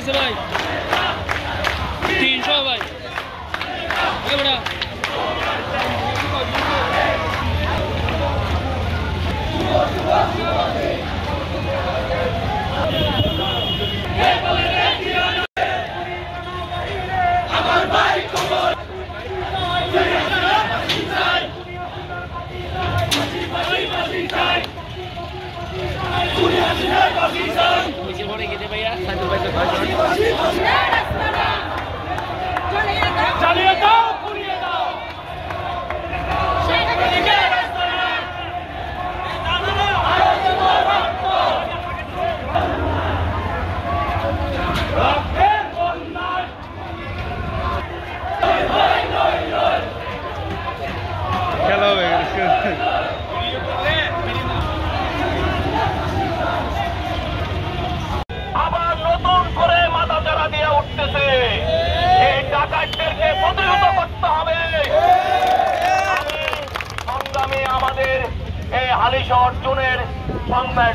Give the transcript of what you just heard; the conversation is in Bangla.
দিছে ভাই 300 ভাই বড়া আমার ভাই কবর চালিয়ে দাও পুড়িয়ে দাও খেলা হয়ে গেছে আবার নতুন করে মাথা চারা দিয়ে উঠতেছে এই ডাকাতদেরকে প্রতিহত করতে হবে সংগ্রামী আমাদের এই হালিশহর জোনের সংবাদ